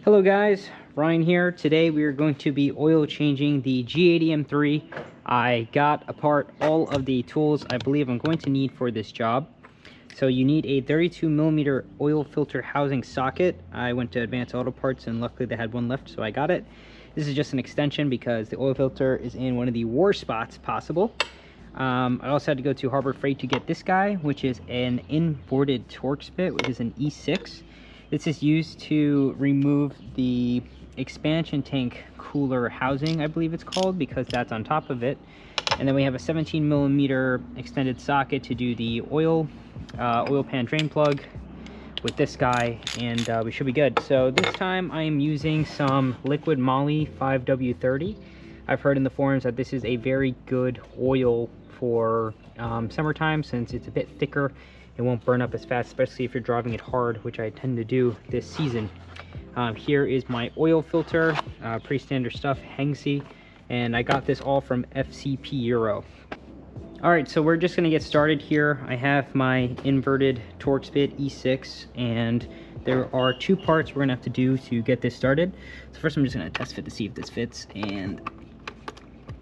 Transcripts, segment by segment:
Hello guys, Ryan here. Today we are going to be oil changing the G80 M3. I got apart all of the tools I believe I'm going to need for this job. So you need a 32mm oil filter housing socket. I went to Advanced Auto Parts and luckily they had one left, so I got it. This is just an extension because the oil filter is in one of the worst spots possible. I also had to go to Harbor Freight to get this guy, which is an inverted Torx Bit, which is an E6. This is used to remove the expansion tank cooler housing, I believe it's called, because that's on top of it. And then we have a 17mm extended socket to do the oil pan drain plug with this guy, and we should be good. So this time I am using some liquid moly 5W30. I've heard in the forums that this is a very good oil for summertime since it's a bit thicker. It won't burn up as fast, especially if you're driving it hard, which I tend to do this season. Here is my oil filter, pretty standard stuff, Hengsey, and I got this all from FCP Euro. All right, so we're just gonna get started here. I have my inverted Torx Bit E6, and there are two parts we're gonna have to do to get this started. So first I'm just gonna test fit to see if this fits, and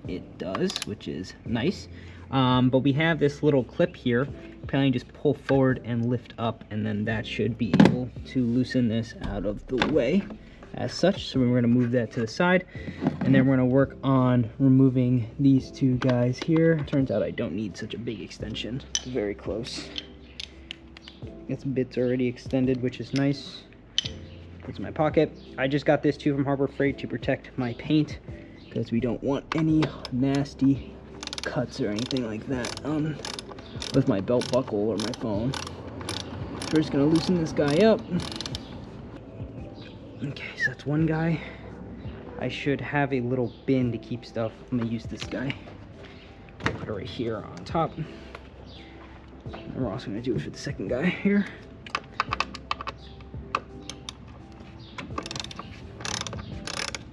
it does, which is nice. But we have this little clip here. Apparently just pull forward and lift up, and then that should be able to loosen this out of the way as such. So we're going to move that to the side, and then we're going to work on removing these two guys here. Turns out I don't need such a big extension. It's very close. Got some bits already extended, which is nice. It's in my pocket. I just got this too from Harbor Freight to protect my paint, because we don't want any nasty cuts or anything like that with my belt buckle or my phone. We're just gonna loosen this guy up. Okay, so that's one guy. I should have a little bin to keep stuff. I'm gonna use this guy. Put it right here on top. And we're also gonna do it for the second guy here.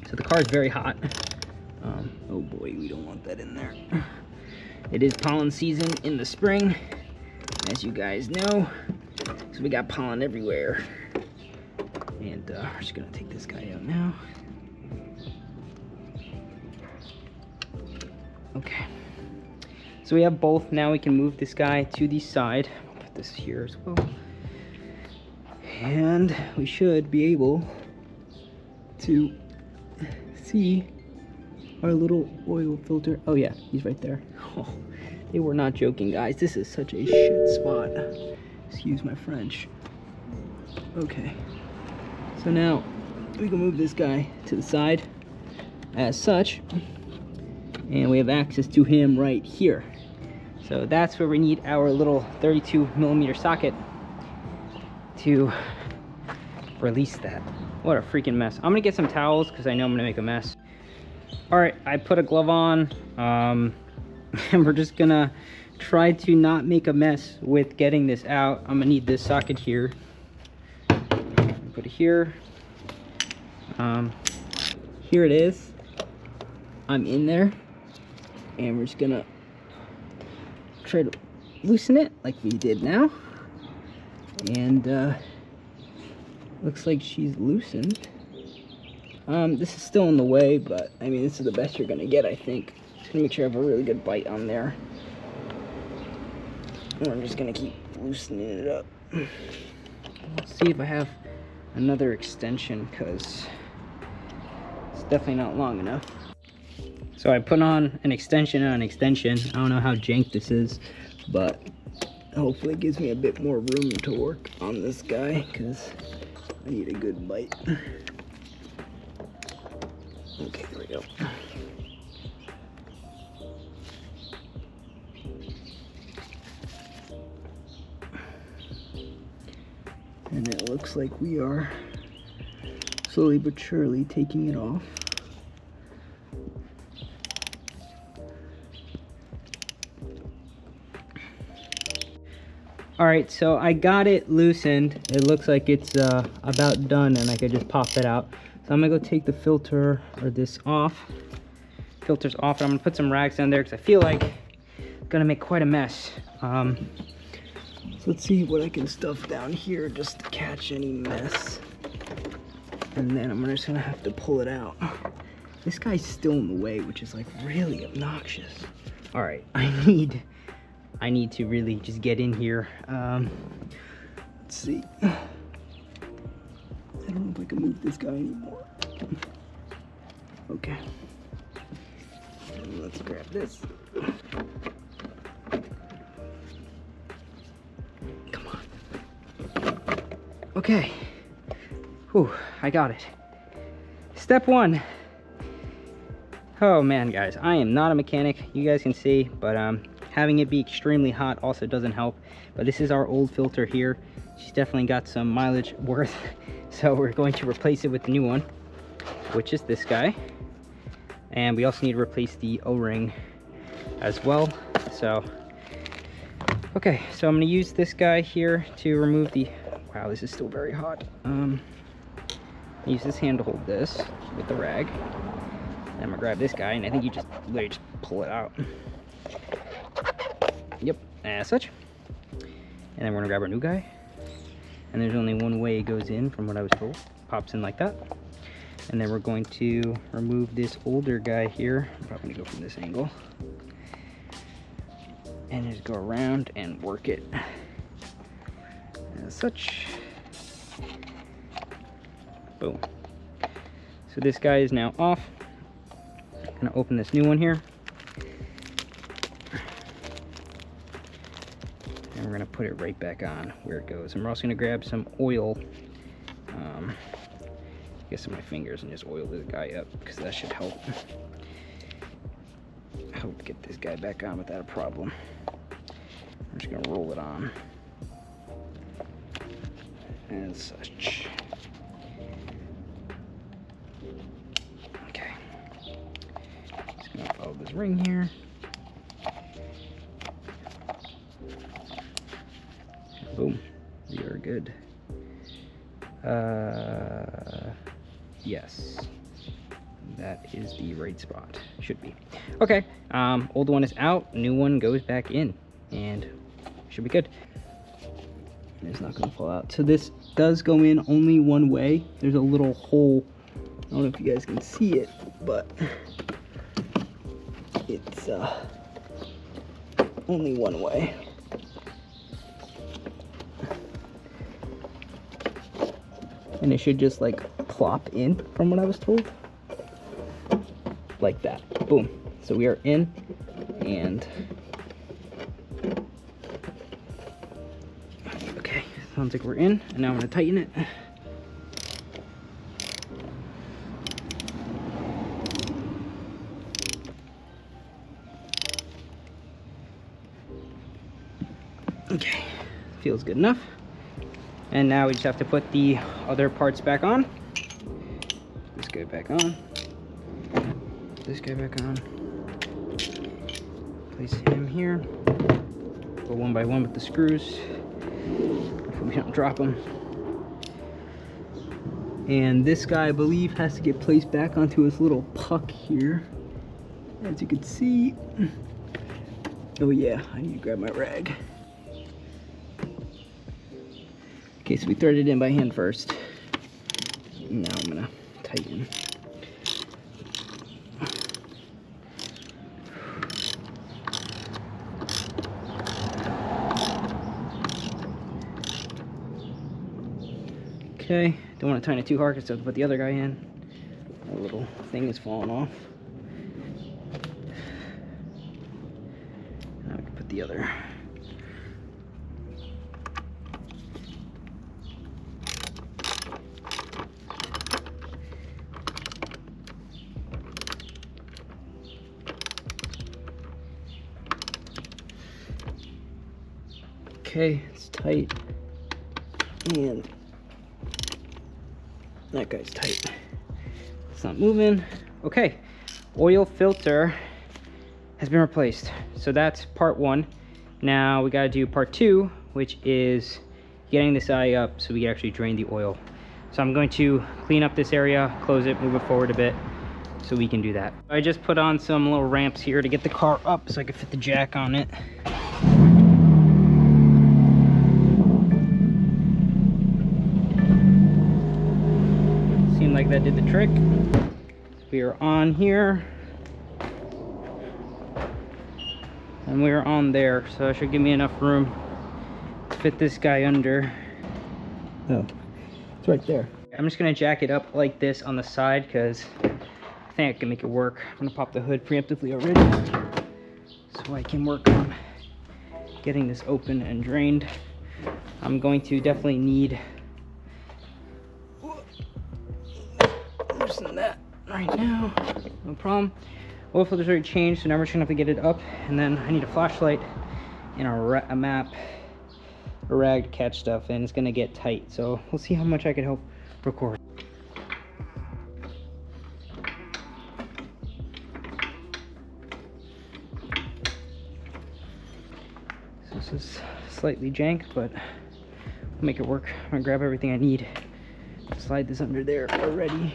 So the car is very hot. Oh boy, we don't want that in there. It is pollen season in the spring, as you guys know. So we got pollen everywhere. And we're just gonna take this guy out now. Okay. So we have both. Now we can move this guy to the side. I'll put this here as well. And we should be able to see our little oil filter. Oh yeah, he's right there. Oh, they were not joking, guys. This is such a shit spot. Excuse my French. Okay. So now we can move this guy to the side as such. And we have access to him right here. So that's where we need our little 32mm socket to release that. What a freaking mess. I'm gonna get some towels because I know I'm gonna make a mess. All right, I put a glove on, and we're just gonna try to not make a mess with getting this out. I'm gonna need this socket here. Put it here. Here it is. I'm in there, and we're just gonna try to loosen it like we did now. And looks like she's loosened. This is still in the way, but I mean, this is the best you're gonna get, I think. Just gonna make sure I have a really good bite on there. And I'm just gonna keep loosening it up. Let's see if I have another extension, because it's definitely not long enough. So I put on an extension on an extension. I don't know how jank this is, but hopefully it gives me a bit more room to work on this guy, because I need a good bite. Okay, here we go. And it looks like we are slowly but surely taking it off. All right, so I got it loosened. It looks like it's about done, and I could just pop it out. So I'm gonna go take the filter or this off. Filter's off, and I'm gonna put some rags down there because I feel like it's gonna make quite a mess. So let's see what I can stuff down here just to catch any mess. And then I'm just gonna have to pull it out. This guy's still in the way, which is like really obnoxious. All right, I need to really just get in here. Let's see. I don't know if I can move this guy anymore. Okay. Let's grab this. Come on. Okay. Whew, I got it. Step 1. Oh man, guys, I am not a mechanic. You guys can see, but having it be extremely hot also doesn't help. But this is our old filter here. She's definitely got some mileage worth. So we're going to replace it with the new one, which is this guy. And we also need to replace the O-ring as well. So, okay, so I'm gonna use this guy here to remove the, wow, this is still very hot. Use this hand to hold this with the rag. And I'm gonna grab this guy, and I think you just literally just pull it out. Yep, as such. And then we're gonna grab our new guy. And there's only one way it goes in from what I was told. Pops in like that. And then we're going to remove this older guy here. I'm probably gonna go from this angle. And just go around and work it as such. Boom. So this guy is now off. I'm gonna open this new one here. And we're gonna put it right back on where it goes. And we're also gonna grab some oil. I guess on my fingers and just oil this guy up because that should help. Get this guy back on without a problem. I'm just gonna roll it on as such. Okay. Just gonna follow this ring here. Boom. We are good. Yes. That is the right spot. Should be. Okay. Old one is out. New one goes back in. And should be good. It's not going to fall out. So this does go in only one way. There's a little hole. I don't know if you guys can see it, but it's only one way. And it should just like plop in from what I was told. Like that. Boom. So we are in, and okay, sounds like we're in, and now I'm gonna tighten it. Okay, feels good enough. And now we just have to put the other parts back on. This guy back on. This guy back on. Place him here. Go one by one with the screws. Hopefully we don't drop them. And this guy, I believe, has to get placed back onto his little puck here. As you can see. Oh yeah, I need to grab my rag. Okay, so we threaded it in by hand first. Now I'm gonna tighten. Okay, don't want to tighten it too hard because I have to put the other guy in. The little thing is falling off. Now I can put the other. Okay, it's tight, and that guy's tight. It's not moving. Okay, oil filter has been replaced. So that's part 1. Now we gotta do part 2, which is getting this eye up so we can actually drain the oil. So I'm going to clean up this area, close it, move it forward a bit so we can do that. I just put on some little ramps here to get the car up so I can fit the jack on it. like that did the trick. We are on here. And we're on there, so it should give me enough room to fit this guy under. Oh, it's right there. I'm just gonna jack it up like this on the side because I think I can make it work. I'm gonna pop the hood preemptively already so I can work on getting this open and drained. I'm going to definitely need loosen that right now, no problem. Oil filter's already changed, so now we're just gonna have to get it up, and then I need a flashlight and a map, a rag to catch stuff, and it's gonna get tight. So we'll see how much I can help record. So this is slightly jank, but we'll make it work. I'm gonna grab everything I need, slide this under there already,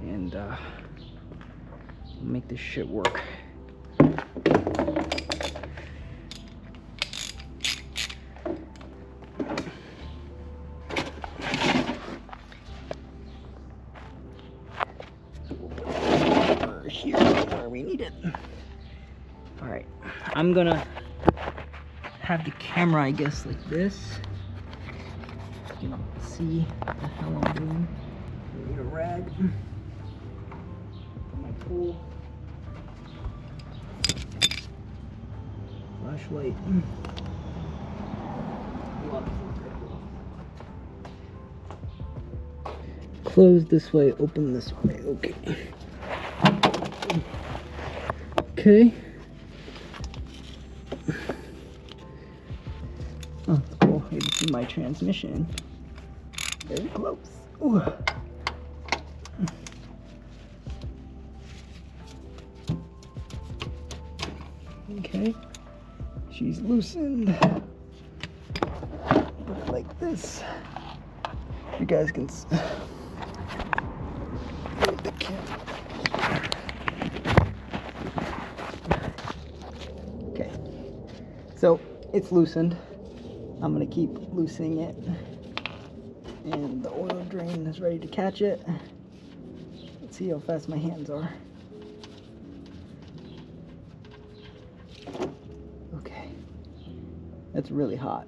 and make this shit work. Here where we need it. All right, I'm gonna have the camera, I guess, like this. You can see what the hell I'm doing. I need a rag for my pool. Flashlight. Close this way, open this way. Okay. Okay. Oh, that's cool. You can see my transmission. Very close. Ooh. Okay. She's loosened. Put it like this. You guys can see the camera. Okay. So it's loosened. I'm gonna keep loosening it. And the oil drain is ready to catch it. Let's see how fast my hands are. Okay. That's really hot.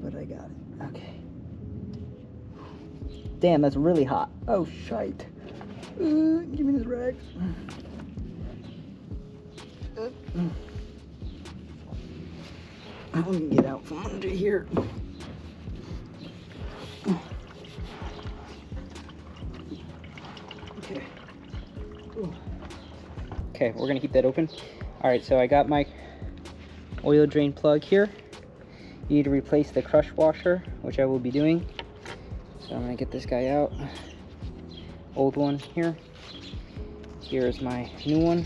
But I got it. Okay. Damn, that's really hot. Oh, shite. Give me this rag. Let me get out from under here. Okay. Okay, we're gonna keep that open. All right, so I got my oil drain plug here. You need to replace the crush washer, which I will be doing. So I'm gonna get this guy out. Old one here. Here's my new one.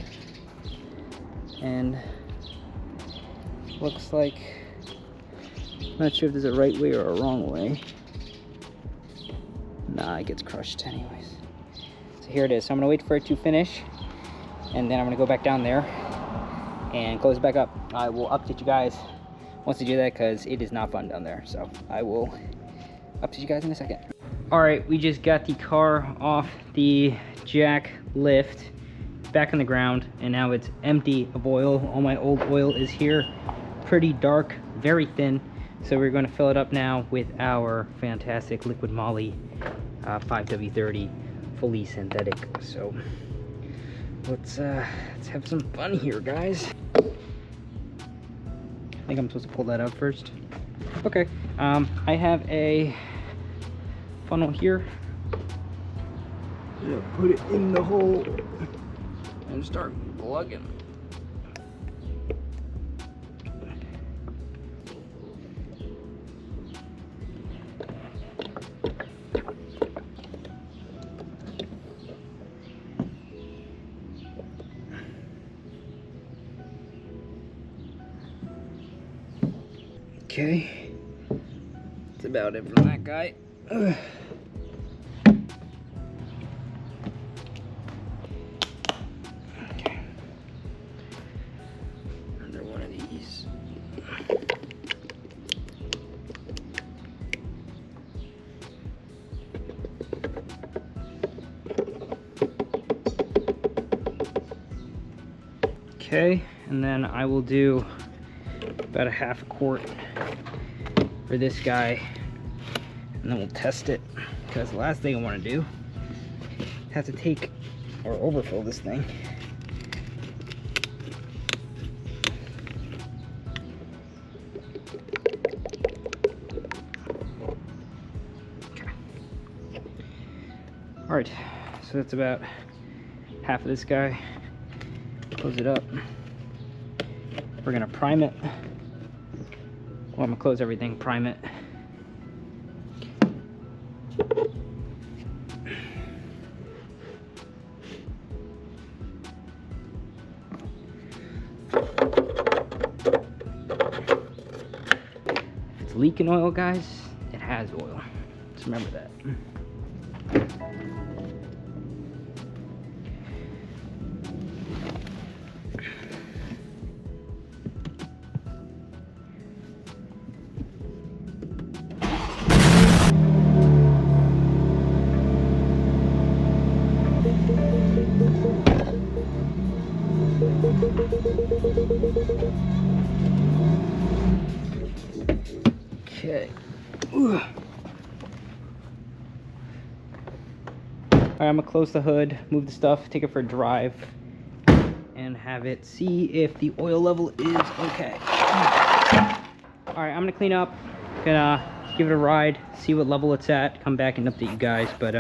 And looks like, not sure if there's a right way or a wrong way. Nah, it gets crushed anyways. So here it is. So I'm gonna wait for it to finish, and then I'm gonna go back down there and close it back up. I will update you guys once I do that, because it is not fun down there. So I will update you guys in a second. All right, we just got the car off the jack lift, back on the ground, and now it's empty of oil. All my old oil is here, pretty dark, very thin. So we're going to fill it up now with our fantastic liquid moly 5W30, fully synthetic. So let's have some fun here, guys. I think I'm supposed to pull that out first. Okay, I have a funnel here. I'm gonna put it in the hole and start plugging. Okay, that's about it from that guy. Ugh. Okay, under one of these. Okay, and then I will do about a half a quart for this guy, and then we'll test it, because the last thing I want to do is have to take or overfill this thing. Okay. All right, so that's about half of this guy. Close it up. We're gonna prime it. Well, I'm gonna close everything, prime it. If it's leaking oil, guys, it has oil. Just remember that. Okay. All right, I'm gonna close the hood, move the stuff, take it for a drive, and have it see if the oil level is okay. All right, I'm gonna clean up, gonna give it a ride, see what level it's at, come back and update you guys. But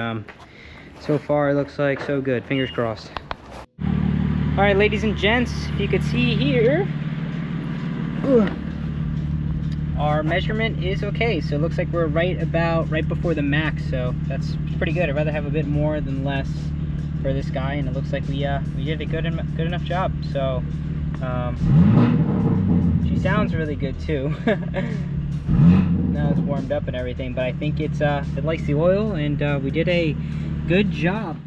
so far it looks like so good. Fingers crossed. All right, ladies and gents, if you could see here, our measurement is okay. So it looks like we're right before the max. So that's pretty good. I'd rather have a bit more than less for this guy, and it looks like we did a good enough job. So she sounds really good too. Now it's warmed up and everything, but I think it likes the oil, and we did a good job.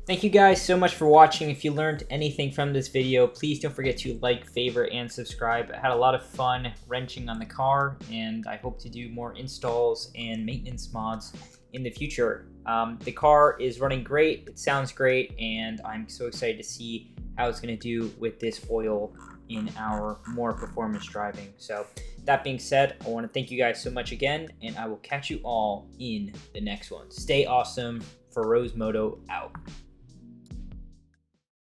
Thank you guys so much for watching. If you learned anything from this video, please don't forget to like, favorite, and subscribe. I had a lot of fun wrenching on the car, and I hope to do more installs and maintenance mods in the future. The car is running great, it sounds great, and I'm so excited to see how it's going to do with this oil in our more performance driving. So that being said, I want to thank you guys so much again, and I will catch you all in the next one. Stay awesome. Feroz Moto out.